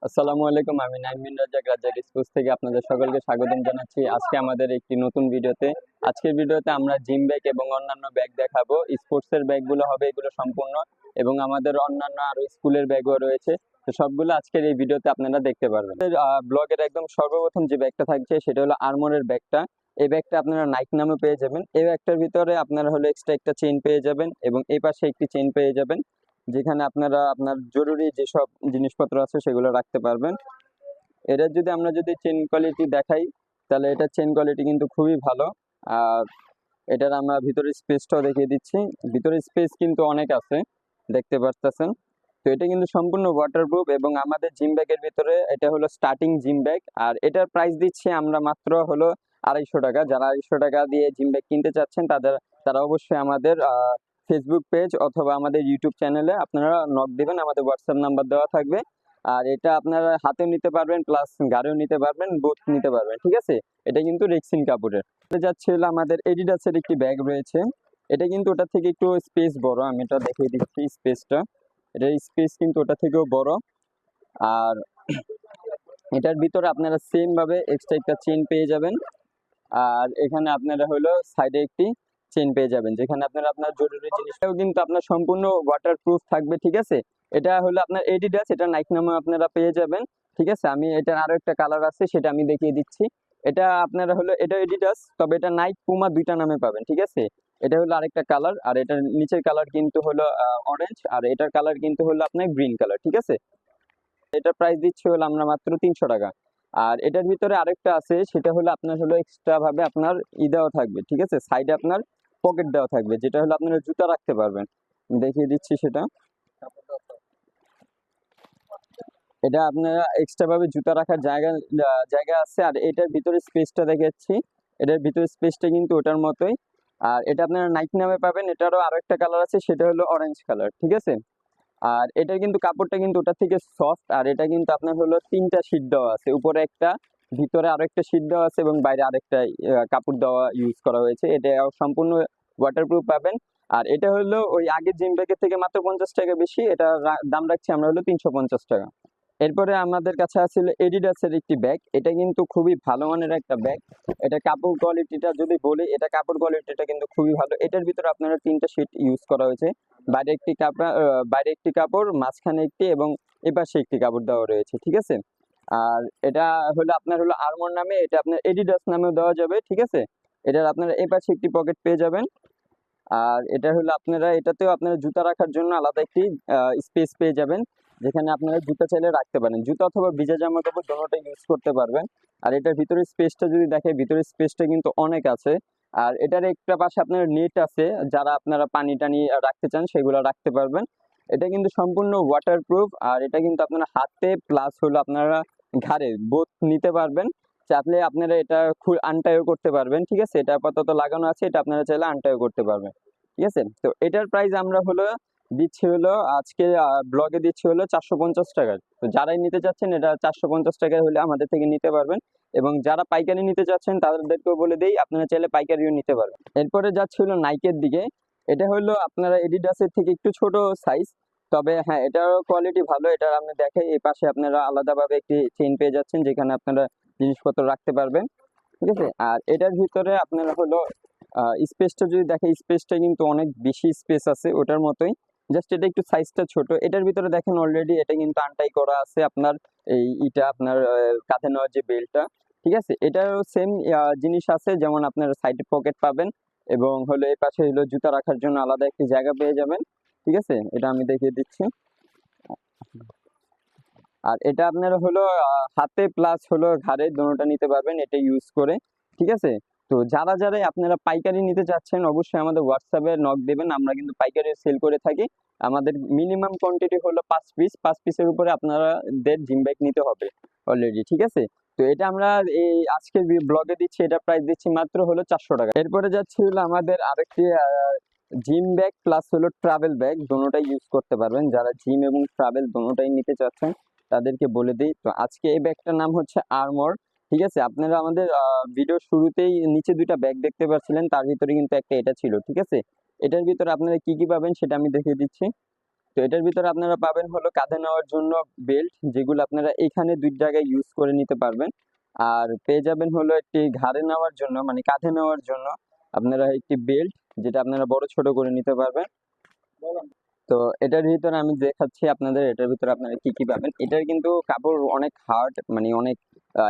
আসসালামু আলাইকুম। আমি নাইমিন রাজ্জাক, রাজ্জাক স্পোর্টস থেকে আপনাদের সকলকে স্বাগতম জানাচ্ছি আজকে আমাদের একটি নতুন ভিডিওতে। আজকের ভিডিওতে আমরা জিম ব্যাগ এবং অন্যান্য ব্যাগ দেখাবো। স্পোর্টসের ব্যাগগুলো হবে এগুলো সম্পূর্ণ, এবং আমাদের অন্যান্য আরো স্কুলের ব্যাগও রয়েছে। তো সবগুলো আজকের এই ভিডিওতে আপনারা দেখতে পারবেন। ব্লগের একদম সর্বপ্রথম যে ব্যাগটা থাকছে সেটা হলো আরমোরের ব্যাগটা। এই ব্যাগটা আপনারা নাইক নামে পেয়ে যাবেন। এই ব্যাগটার ভিতরে আপনারা হলো এক্সট্রা একটা চেইন পেয়ে যাবেন, এবং এই পাশে একটি চেইন পেয়ে যাবেন, যেখানে আপনারা আপনার জরুরি যেসব জিনিসপত্র আছে সেগুলো রাখতে পারবেন। এটা যদি আমরা চেন কোয়ালিটি দেখাই, তাহলে এটার চেন কোয়ালিটি কিন্তু খুবই ভালো। আর এটার আমরা ভিতরের স্পেসটাও দেখিয়ে দিচ্ছি। ভিতরের স্পেস কিন্তু অনেক আছে, দেখতে পারতেছেন। তো এটা কিন্তু সম্পূর্ণ ওয়াটারপ্রুফ, এবং আমাদের জিম ব্যাগের ভিতরে এটা হলো স্টার্টিং জিম ব্যাগ। আর এটার প্রাইস দিচ্ছি আমরা মাত্র হলো 250 টাকা। যারা 250 টাকা দিয়ে জিম ব্যাগ কিনতে চাচ্ছেন তারা অবশ্যই আমাদের ফেসবুক পেজ অথবা আমাদের ইউটিউব চ্যানেলে আপনারা নক দিবেন, আমাদের হোয়াটসঅ্যাপ নাম্বার দেওয়া থাকবে। আর এটা আপনারা হাতেও নিতে পারবেন, প্লাস গাড়িও নিতে পারবেন, বোথ নিতে পারবেন, ঠিক আছে। এটা কিন্তু রেক্সিন কাপড়ের। যাচ্ছে হলো আমাদের এডিডাসের একটি ব্যাগ রয়েছে। এটা কিন্তু ওটা থেকে একটু স্পেস বড়, আমি এটা দেখিয়ে দিচ্ছি স্পেসটা। এটার স্পেস কিন্তু ওটা থেকেও বড়। আর এটার ভিতরে আপনারা সেম ভাবে এক্সট্রা একটা চেন পেয়ে যাবেন। আর এখানে আপনারা হলো সাইডে একটি চেন পেয়ে যাবেন, যেখানে আপনারা আপনার জরুরি জিনিসটাও কিন্তু আপনার সম্পূর্ণ ওয়াটারপ্রুফ থাকবে, ঠিক আছে। এটা হলো আপনার এডিডাস, এটা নাইক নামে আপনারা পেয়ে যাবেন, ঠিক আছে। আমি এটার আরো একটা কালার আছে, সেটা আমি দেখিয়ে দিচ্ছি। এটা আপনারা হলো এটা এডিডাস, তবে এটা নাইক পুমা দুইটা নামে পাবেন, ঠিক আছে। এটা হলো আরেকটা কালার, আর এটার নিচের কালার কিন্তু হলো অরেঞ্জ, আর এটার কালার কিন্তু হলো আপনার গ্রিন কালার, ঠিক আছে। এটার প্রাইস দিচ্ছি হলো আমরা মাত্র 300 টাকা। আর এটার ভিতরে আরেকটা আছে, সেটা হলো আপনার হলো এক্সট্রা ভাবে আপনার দেওয়া থাকবে, ঠিক আছে। সাইডে আপনার পকেট দেওয়া থাকবে, যেটা হলো আপনারা জুতা রাখতে পারবেন। দেখিয়ে দিচ্ছি সেটা। এটা আপনারা এক্সট্রা ভাবে জুতা রাখার জায়গা আছে। আর এটার ভিতরে স্পেসটা দেখাচ্ছি, এটার ভিতরে স্পেসটা কিন্তু ওটার মতোই। আর এটা আপনারা নাইক নামে পাবেন। এটারও আরো একটা কালার আছে, সেটা হলো অরেঞ্জ কালার, ঠিক আছে। আর এটার কিন্তু কাপড়টা কিন্তু ওটার থেকে সফট। আর এটা কিন্তু আপনার হলো 3টা শীট দেওয়া আছে, উপরে একটা, ভিতরে আরো একটা শীট দেওয়া আছে, এবং বাইরে আরেকটা কাপড় দেওয়া ইউজ করা হয়েছে। এটা সম্পূর্ণ ওয়াটারপ্রুফ পাবেন। আর এটা হলো ওই আগের জিম ব্যাগের থেকে মাত্র 50 টাকা বেশি। এটা দাম রাখছি আমরা হলো 350 টাকা। এরপরে আমাদের কাছে আছে এডিডাসের একটি ব্যাগ। এটা কিন্তু খুবই ভালো মানের একটা ব্যাগ। এটা কাপড় কোয়ালিটিটা যদি বলি, এটা কাপড় কোয়ালিটিটা কিন্তু খুবই ভালো। এটার ভিতরে আপনারা 3টা শীট ইউজ করা হয়েছে। বাইরে একটি কাপড়, মাঝখানে একটি, এবং এপাশে একটি কাপড় দেওয়া রয়েছে, ঠিক আছে। আর এটা হলো আপনার হলো আরমোর নামে, এটা আপনার এডিডাস নামেও দেওয়া যাবে, ঠিক আছে। এটার আপনারা এপাশে একটি পকেট পেয়ে যাবেন। আর এটা হলো আপনারা এটাতেও আপনারা জুতা রাখার জন্য আলাদা একটি স্পেস পেয়ে যাবেন, যেখানে আপনারা জুতা চাইলে রাখতে পারেন, জুতা অথবা ভিজা জামা কাপড় দুটোটা ইউজ করতে পারবেন। আর এটার ভিতরে স্পেসটা যদি দেখে, ভিতরে স্পেসটা কিন্তু অনেক আছে। আর এটার একটা পাশে আপনার নেট আছে, যারা আপনারা পানি টানি রাখতে চান সেগুলো রাখতে পারবেন। এটা কিন্তু সম্পূর্ণ ওয়াটারপ্রুফ। আর এটা কিন্তু আপনারা হাতে প্লাস হলো আপনারা ঘাড়ে বোথ নিতে পারবেন। চাইলে আপনারা এটা আনটাইও করতে পারবেন, ঠিক আছে। এটা আপাতত লাগানো আছে, এটা আপনারা চাইলে আনটাইও করতে পারবেন, ঠিক আছে। তো এটার প্রাইস আমরা হলো দিচ্ছি হলো আজকে ব্লগে দিচ্ছি হলো 450 টাকার। তো যারাই নিতে চাচ্ছেন, এটা 450 টাকায় হলে আমাদের থেকে নিতে পারবেন। এবং যারা পাইকারি নিতে চাচ্ছেন তাদেরকেও বলে দেই, আপনারা চাইলে পাইকারিও নিতে পারবেন। এরপরে যাচ্ছে হলো নাইকের দিকে। এটা হলো আপনারা এডিডাসের থেকে একটু ছোট সাইজ, তবে হ্যাঁ এটারও কোয়ালিটি ভালো। এটা আমি দেখাই, এই পাশে আপনারা আলাদাভাবে একটি চেইন পেয়ে যাচ্ছেন, যেখানে আপনারা জিনিসপত্র রাখতে পারবেন, ঠিক আছে। আর এটার ভিতরে আপনারা হলো স্পেসটা যদি দেখে, স্পেসটা কিন্তু অনেক বেশি স্পেস আছে ওটার মতোই, জাস্ট এটা একটু সাইজটা ছোট। এটার ভিতরে দেখেন অলরেডি এটা কিন্তু আনটাই করা আছে আপনার এটা আপনার কাঁধে নেওয়ার যে বেল্টটা, ঠিক আছে। এটারও সেম জিনিস আছে, যেমন আপনার সাইডে পকেট পাবেন, এবং হলো এই পাশে হলো জুতা রাখার জন্য আলাদা একটি জায়গা পেয়ে যাবেন, ঠিক আছে। এটা আমি দেখিয়ে দিচ্ছি। আর এটা আপনার হলো হাতে প্লাস হলো ঘাড়ে দোনোটা নিতে পারবেন এটা ইউজ করে, ঠিক আছে। তো যারাই আপনারা পাইকারি নিতে চাচ্ছেন, অবশ্যই আমাদের হোয়াটসঅ্যাপে নক দেবেন। আমরা কিন্তু পাইকারি সেল করে থাকি। আমাদের মিনিমাম কোয়ান্টিটি হলো 5 পিস। 5 পিসের উপরে আপনাদের জিম ব্যাগ নিতে হবে অলরেডি, ঠিক আছে। তো এটা আমরা এই আজকের ব্লগে দিচ্ছি, এটা প্রাইস দিচ্ছি মাত্র হলো 400 টাকা। এরপরে যাচ্ছে হলো আমাদের আরেকটি জিম ব্যাগ প্লাস হলো ট্রাভেল ব্যাগ, দোনোটাই ইউজ করতে পারবেন। যারা জিম এবং ট্রাভেল দোনোটাই নিতে চাচ্ছেন তাদেরকে বলে দিই। তো আজকে এই ব্যাগটার নাম হচ্ছে আর্মর, ঠিক আছে। আপনারা আমাদের ভিডিও শুরুতেই নিচে দুইটা ব্যাগ দেখতে পাচ্ছিলেন, তার ভিতরে কিন্তু একটা এটা ছিল, ঠিক আছে। এটার ভিতরে আপনারা কি কি পাবেন সেটা আমি দেখিয়ে দিচ্ছি। তো এটার ভিতরে আপনারা পাবেন হলো কাঁধে নেওয়ার জন্য বেল্ট, যেগুলো আপনারা এখানে 2 জায়গায় ইউজ করে নিতে পারবেন। আর পেয়ে যাবেন হলো একটি ঘাড়ে নেওয়ার জন্য মানে কাঁধে নেওয়ার জন্য আপনারা একটি বেল্ট, যেটা আপনারা বড় ছোট করে নিতে পারবেন। তো এটার ভিতরে আমি দেখাচ্ছি আপনাদের, এটার ভিতরে আপনারা কি কি পাবেন। এটার কিন্তু কাপড় অনেক হার্ড, মানে অনেক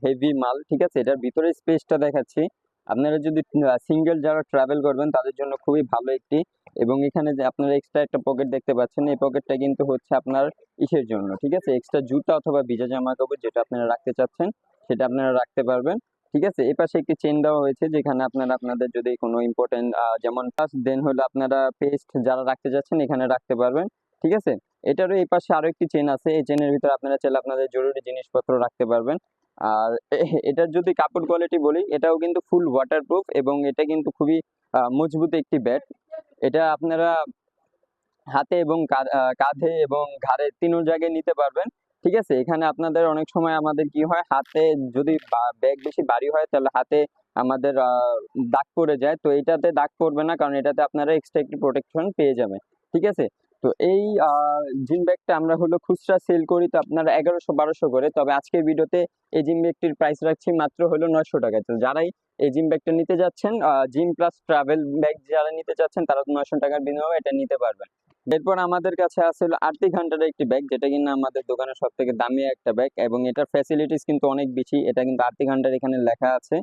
হেভি মাল, ঠিক আছে। এটার ভিতরে স্পেসটা দেখাচ্ছি। আপনারা যদি সিঙ্গেল যারা ট্রাভেল করবেন তাদের জন্য খুবই ভালো একটি, এবং এখানে যে আপনারা এক্সট্রা একটা পকেট দেখতে পাচ্ছেন, এই পকেটটা কিন্তু হচ্ছে আপনার ইসের জন্য, ঠিক আছে, এক্সট্রা জুতা অথবা ভিজা জামা কাপড় যেটা আপনারা রাখতে চাচ্ছেন সেটা আপনারা রাখতে পারবেন, ঠিক আছে। এই পাশে একটি চেন দেওয়া হয়েছে, যেখানে আপনারা আপনাদের যদি কোনো ইম্পর্টেন্ট যেমন দেন হলো আপনারা পেস্ট যারা রাখতে যাচ্ছেন এখানে রাখতে পারবেন, ঠিক আছে। এটারও এই পাশে আরো একটি চেন আছে, এই চেনের ভিতরে আপনারা চাইলে আপনাদের জরুরি জিনিসপত্র রাখতে পারবেন। আর এটার যদি কাপড় কোয়ালিটি বলি, এটাও কিন্তু ফুল ওয়াটারপ্রুফ, এবং এটা কিন্তু খুবই মজবুত একটি ব্যাট। এটা আপনারা হাতে এবং কাঁধে এবং ঘাড়ে 3 জায়গায় নিতে পারবেন, ঠিক আছে। এখানে আপনাদের অনেক সময় আমাদের কি হয়, হাতে যদি ব্যাগ বেশি ভারী হয় তাহলে হাতে আমাদের দাগ পড়ে যায়। তো এটাতে দাগ পড়বে না, কারণ এটাতে আপনারা এক্সট্রা একটি প্রোটেকশন পেয়ে যাবেন, ঠিক আছে। তো এই জিম ব্যাগটা আমরা হলো খুচরা সেল করি তো আপনারা 1100-1200 করে, তবে আজকের ভিডিওতে এই জিম ব্যাগটির প্রাইস রাখছি মাত্র হলো 900 টাকায়। তো যারাই এই জিম ব্যাগটা নিতে যাচ্ছেন, জিম প্লাস ট্রাভেল ব্যাগ যারা নিতে চাচ্ছেন তারা 900 টাকার বিনিময়ে এটা নিতে পারবেন। এরপর আমাদের কাছে আছে হলো আর্থিক হান্টারের একটি ব্যাগ, যেটা কিনা আমাদের দোকানের সব থেকে দামি একটা ব্যাগ, এবং এটার ফ্যাসিলিটিস কিন্তু অনেক বেশি। এটা কিন্তু আর্থিক হান্টার এখানে লেখা আছে,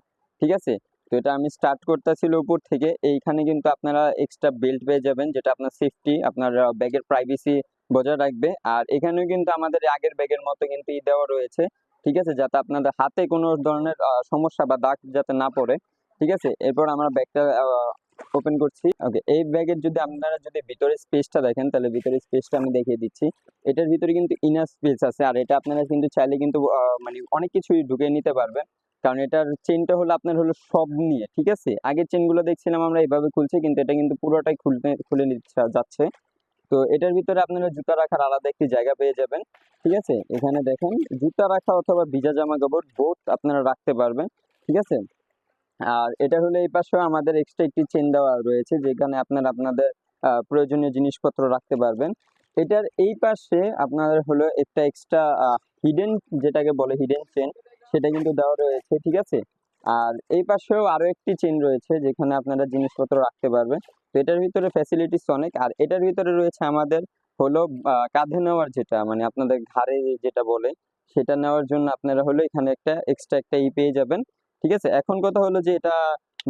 ঠিক আছে। তো এটা আমি স্টার্ট করতেছিল উপর থেকে। এইখানে কিন্তু আপনারা এক্সট্রা বেল্ট পেয়ে যাবেন, যেটা আপনার সেফটি, আপনার ব্যাগের প্রাইভেসি বজায় রাখবে। আর এখানেও কিন্তু আমাদের আগের ব্যাগের মতো কিন্তু দেওয়া রয়েছে, ঠিক আছে, যাতে আপনাদের হাতে কোনো ধরনের সমস্যা বা দাগ যাতে না পড়ে, ঠিক আছে। এরপর আমরা ব্যাগটা ওপেন করছি। ওকে, এই ব্যাগের যদি আপনারা যদি ভিতরে স্পেসটা দেখেন, তাহলে ভিতরে স্পেসটা আমি দেখিয়ে দিচ্ছি। এটার ভিতরে কিন্তু ইনার স্পেস আছে, আর এটা আপনারা কিন্তু চাইলে কিন্তু মানে অনেক কিছুই ঢুকিয়ে নিতে পারবেন, কারণ এটার চেনটা হলো আপনার হলো সব নিয়ে, ঠিক আছে। আগের চেনগুলো দেখছিলাম আমরা এইভাবে খুলছি, কিন্তু এটা কিন্তু পুরোটাই খুলে নিচ্ছে যাচ্ছে। তো এটার ভিতরে আপনারা জুতা রাখার আলাদা একটি জায়গা পেয়ে যাবেন, ঠিক আছে। এখানে দেখেন জুতা রাখা অথবা ভিজা জামা কাপড় বোথ আপনারা রাখতে পারবেন, ঠিক আছে। আর এটা হলো এই পাশেও আমাদের এক্সট্রা একটি চেন দেওয়া রয়েছে, যেখানে আপনারা আপনাদের প্রয়োজনীয় জিনিসপত্র রাখতে পারবেন। এটার এই পাশে আপনাদের হলো একটা এক্সট্রা হিডেন, যেটাকে বলে হিডেন চেন, সেটা কিন্তু দেওয়া রয়েছে, ঠিক আছে। আর এই পাশেও আরো একটি চেন রয়েছে, যেখানে আপনারা জিনিসপত্র রাখতে পারবেন। তো এটার ভিতরে ফ্যাসিলিটিস অনেক। আর এটার ভিতরে রয়েছে আমাদের হলো কাঁধে নেওয়ার, যেটা মানে আপনাদের ঘাড়ে যেটা বলে, সেটা নেওয়ার জন্য আপনারা হলো এখানে একটা এক্সট্রা একটা পেয়ে যাবেন, ঠিক আছে। এখন কথা হলো যে এটা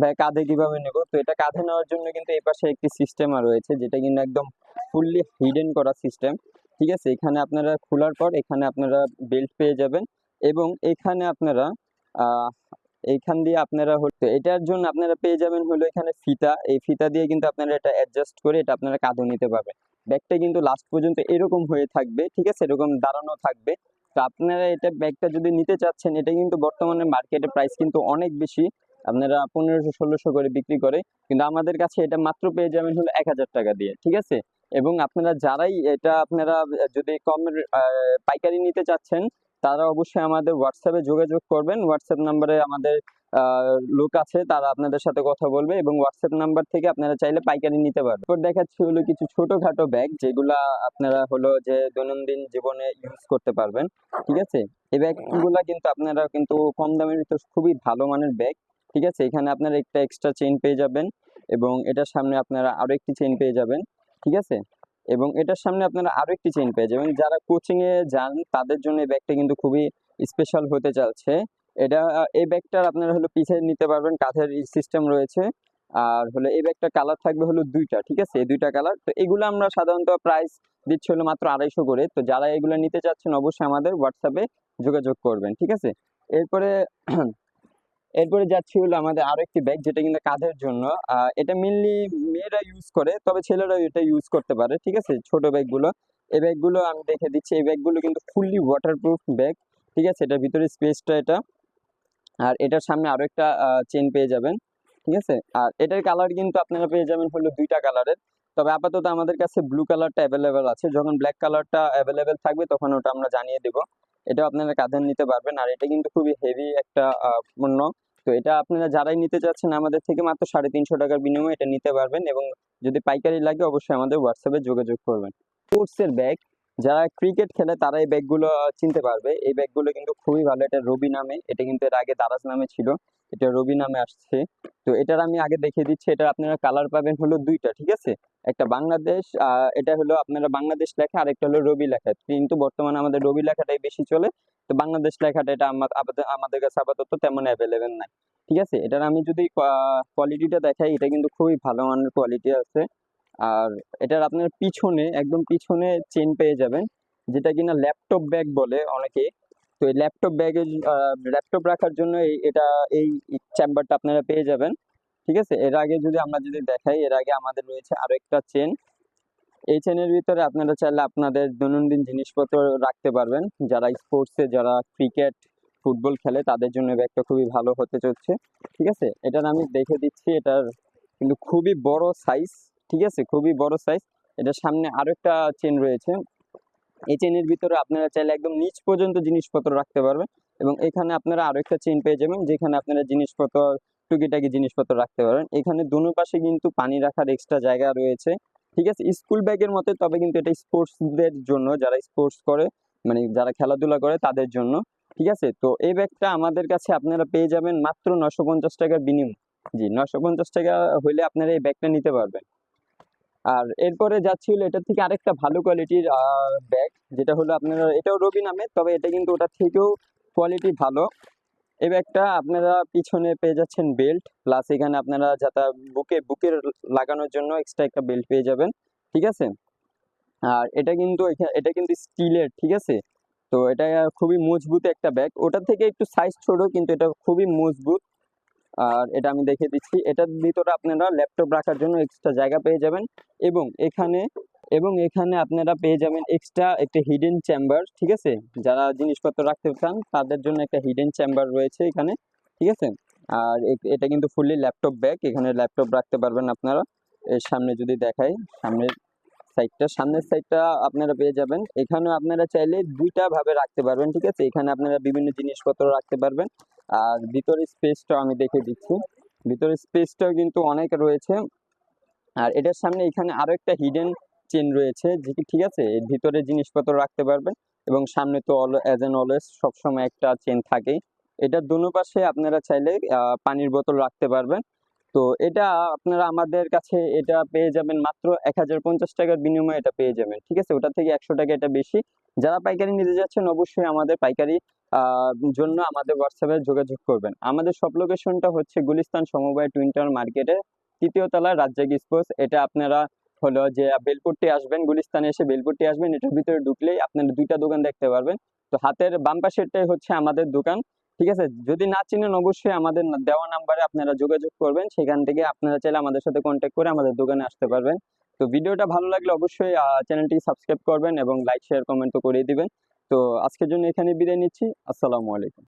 ভাই কাঁধে কিভাবে নেব। তো এটা কাঁধে নেওয়ার জন্য কিন্তু এই পাশে একটি সিস্টেম রয়েছে, যেটা কিন্তু একদম ফুললি হিডেন করা সিস্টেম, ঠিক আছে। এখানে আপনারা খোলার পর এখানে আপনারা বেল্ট পেয়ে যাবেন, এবং এখানে আপনারা আহ এইখান দিয়ে আপনারা হচ্ছে এটার জন্য আপনারা পেয়ে যাবেন হলো এখানে ফিতা। এই ফিতা দিয়ে কিন্তু আপনারা এটা অ্যাডজাস্ট করে এটা আপনারা কাঁধে নিতে পারবেন। ব্যাগটা কিন্তু লাস্ট পর্যন্ত এরকম হয়ে থাকবে, ঠিক আছে, এরকম দাঁড়ানো থাকবে। তো আপনারা এটা ব্যাগটা যদি নিতে চাচ্ছেন, এটা কিন্তু বর্তমানে মার্কেটে প্রাইস কিন্তু অনেক বেশি, আপনারা 1500-1600 করে বিক্রি করে, কিন্তু আমাদের কাছে এটা মাত্র পেয়ে যাবেন হলো 1000 টাকা দিয়ে, ঠিক আছে। এবং আপনারা যারাই এটা আপনারা যদি কম পাইকারি নিতে চাচ্ছেন, তারা অবশ্যই আমাদের হোয়াটসঅ্যাপে যোগাযোগ করবেন। হোয়াটসঅ্যাপ নাম্বারে আমাদের লোক আছে, তারা আপনাদের সাথে কথা বলবে, এবং হোয়াটসঅ্যাপ নাম্বার থেকে আপনারা চাইলে পাইকারি নিতে পারবেন। এরপর দেখাচ্ছি হলো কিছু ছোটখাটো ব্যাগ, যেগুলা আপনারা হলো যে দৈনন্দিন জীবনে ইউজ করতে পারবেন, ঠিক আছে। এই ব্যাগগুলা কিন্তু আপনারা কিন্তু কম দামের ভিতর খুবই ভালো মানের ব্যাগ, ঠিক আছে। এখানে আপনারা একটা এক্সট্রা চেইন পেয়ে যাবেন, এবং এটার সামনে আপনারা আরো একটি চেইন পেয়ে যাবেন, ঠিক আছে। এবং এটার সামনে আপনারা আরো একটি চেইন পেয়ে যাবেন। যারা কোচিং এ যান তাদের জন্য এই ব্যাগটা কিন্তু খুবই স্পেশাল হতে যাচ্ছে। এটা এই ব্যাগটার আপনারা হলো পিছে নিতে পারবেন, কাঁধের সিস্টেম রয়েছে। আর হলো এই ব্যাগটা কালার থাকবে হলো 2টা, ঠিক আছে, এই 2টা কালার। তো এগুলো আমরা সাধারণত প্রাইস দিচ্ছি হলো মাত্র 250 করে। তো যারা এগুলো নিতে চাচ্ছেন অবশ্যই আমাদের হোয়াটসঅ্যাপে যোগাযোগ করবেন, ঠিক আছে। এরপরে এরপরে যাচ্ছি হলো আমাদের আরো একটি ব্যাগ, যেটা কিন্তু কাঁধের জন্য। এটা মেনলি মেয়েরা ইউজ করে, তবে ছেলেরাও এটা ইউজ করতে পারে, ঠিক আছে। ছোট ব্যাগগুলো, এই ব্যাগগুলো আমি দেখে দিচ্ছি। এই ব্যাগগুলো কিন্তু ফুললি ওয়াটারপ্রুফ ব্যাগ, ঠিক আছে। এটার ভিতরে স্পেসটা এটা, আর এটার সামনে আরো একটা চেন পেয়ে যাবেন, ঠিক আছে। আর এটার কালার কিন্তু আপনারা পেয়ে যাবেন হলো 2টা কালারের, তবে আপাতত আমাদের কাছে ব্লু কালারটা অ্যাভেলেবেল আছে। যখন ব্ল্যাক কালারটা অ্যাভেলেবেল থাকবে তখন ওটা আমরা জানিয়ে দেব। এটা আপনারা কাঁধে নিতে পারবেন, আর এটা কিন্তু খুবই হেভি একটা পণ্য। তো এটা আপনারা যারাই নিতে চাচ্ছেন আমাদের থেকে মাত্র 350 টাকার বিনিময়ে এটা নিতে পারবেন, এবং যদি পাইকারি লাগে অবশ্যই আমাদের হোয়াটসঅ্যাপে যোগাযোগ করবেন। স্পোর্টসের ব্যাগ, যারা ক্রিকেট খেলে তারা এই ব্যাগগুলো চিনতে পারবে। এই ব্যাগগুলো কিন্তু খুবই ভালো। এটা রবি নামে, এটা কিন্তু এর আগে দারাজ নামে ছিল, এটা রবি নামে আসছে। তো এটার আমি আগে দেখিয়ে দিচ্ছি। এটা আপনারা কালার পাবেন হলো দুইটা, ঠিক আছে। একটা বাংলাদেশ, এটা হলো আপনারা বাংলাদেশ লেখা, আর একটা হলো রবি লেখা। কিন্তু বর্তমানে আমাদের রবি লেখাটাই বেশি চলে। তো বাংলাদেশ লেখাটা এটা আমাদের কাছে আপাতত তেমন অ্যাভেলেবেল নাই, ঠিক আছে। এটার আমি যদি কোয়ালিটিটা দেখাই, এটা কিন্তু খুবই ভালো মানের কোয়ালিটি আছে। আর এটার আপনার পিছনে, একদম পিছনে চেন পেয়ে যাবেন, যেটা কিনা ল্যাপটপ ব্যাগ বলে অনেকে। তো এই ল্যাপটপ রাখার জন্য এটা এই চেম্বারটা আপনারা পেয়ে যাবেন, ঠিক আছে। এর আগে আমরা যদি দেখাই, এর আগে আমাদের রয়েছে আরো একটা চেন। এই চেনের ভিতরে আপনারা চাইলে আপনাদের দৈনন্দিন জিনিসপত্র রাখতে পারবেন। যারা স্পোর্টসে, যারা ক্রিকেট ফুটবল খেলে তাদের জন্য ব্যাগটা খুবই ভালো হতে চলছে, ঠিক আছে। এটার আমি দেখে দিচ্ছি, এটার কিন্তু খুবই বড় সাইজ, ঠিক আছে, খুবই বড় সাইজ। এটার সামনে আরো একটা চেন রয়েছে। এই চেনের ভিতরে আপনারা চাইলে একদম নিচ পর্যন্ত জিনিসপত্র রাখতে পারবেন, এবং এখানে আপনারা আরো একটা চেন পেয়ে যাবেন, যেখানে আপনারা জিনিসপত্র, টুকিটাকি জিনিসপত্র রাখতে পারবেন। এখানে দুনো পাশে কিন্তু পানি রাখার এক্সট্রা জায়গা রয়েছে, ঠিক আছে। স্কুল ব্যাগের মতো, তবে কিন্তু এটা স্পোর্টসদের জন্য, যারা স্পোর্টস করে, মানে যারা খেলাধুলা করে তাদের জন্য, ঠিক আছে। তো এই ব্যাগটা আমাদের কাছে আপনারা পেয়ে যাবেন মাত্র 950 টাকার বিনিময়ে। জি, 950 টাকা হইলে আপনারা এই ব্যাগটা নিতে পারবেন। আর এরপরে যাচ্ছি হলো এটার থেকে আরেকটা ভালো কোয়ালিটির ব্যাগ, যেটা হলো আপনারা, এটাও রবি নামে, তবে এটা কিন্তু ওটার থেকেও কোয়ালিটি ভালো। এই ব্যাগটা আপনারা পিছনে পেয়ে যাচ্ছেন বেল্ট, প্লাস এখানে আপনারা যাতে বুকের লাগানোর জন্য এক্সট্রা একটা বেল্ট পেয়ে যাবেন, ঠিক আছে। আর এটা কিন্তু স্টিলের, ঠিক আছে। তো এটা খুবই মজবুত একটা ব্যাগ, ওটার থেকে একটু সাইজ ছোট, কিন্তু এটা খুবই মজবুত। আর এটা আমি দেখিয়ে দিচ্ছি, এটার ভিতরে আপনারা ল্যাপটপ রাখার জন্য এক্সট্রা জায়গা পেয়ে যাবেন, এবং এখানে আপনারা পেয়ে যাবেন এক্সট্রা একটা হিডেন চেম্বার, ঠিক আছে। যারা জিনিসপত্র রাখতে চান তাদের জন্য একটা হিডেন চেম্বার রয়েছে এখানে, ঠিক আছে। আর এটা কিন্তু ফুললি ল্যাপটপ ব্যাগ, এখানে ল্যাপটপ রাখতে পারবেন আপনারা। এর সামনে যদি দেখাই, সামনের সাইডটা আপনারা পেয়ে যাবেন। এখানেও আপনারা চাইলে দুইটা ভাবে রাখতে পারবেন, ঠিক আছে। এখানে আপনারা বিভিন্ন জিনিসপত্র রাখতে পারবেন। আর ভিতরের স্পেসটাও আমি দেখে দিচ্ছি, ভিতরের স্পেসটাও কিন্তু অনেক রয়েছে। আর এটার সামনে এখানে আরো একটা হিডেন চেন রয়েছে, যে কি, ঠিক আছে, এর ভিতরে জিনিসপত্র রাখতে পারবেন। এবং সামনে তো অ্যাজ এন অলওয়েজ সবসময় একটা চেন থাকেই। এটার দুনো পাশে আপনারা চাইলে পানির বোতল রাখতে পারবেন। তো এটা আপনারা আমাদের কাছে এটা পেয়ে যাবেন মাত্র 1050 টাকার বিনিময়ে, এটা পেয়ে যাবেন, ঠিক আছে। ওটা থেকে 100 টাকা এটা বেশি। যারা পাইকারি নিতে যাচ্ছেন অবশ্যই আমাদের পাইকারি জন্য আমাদের হোয়াটসঅ্যাপে যোগাযোগ করবেন। আমাদের সব লোকেশনটা হচ্ছে গুলিস্তান সমবায় টুইন টাওয়ার মার্কেটের 3য় তলায় রাজ্জাকি স্পোর্টস। এটা আপনারা হলো যে বেলপট্টি আসবেন, গুলিস্তানে এসে বেলপট্টি আসবেন, এটার ভিতরে ঢুকলেই আপনারা দুইটা দোকান দেখতে পারবেন। তো হাতের বাম পাশেরটাই হচ্ছে আমাদের দোকান, ঠিক আছে। যদি না চিনেন অবশ্যই আমাদের দেওয়া নাম্বারে আপনারা যোগাযোগ করবেন, সেখান থেকে আপনারা চাইলে আমাদের সাথে কন্ট্যাক্ট করে আমাদের দোকানে আসতে পারবেন। তো ভিডিওটা ভালো লাগলে অবশ্যই চ্যানেলটি সাবস্ক্রাইব করবেন, এবং লাইক শেয়ার কমেন্ট তো করেই দিবেন। তো আজকের জন্য এখানে বিদায় নিচ্ছি। আসসালামু আলাইকুম।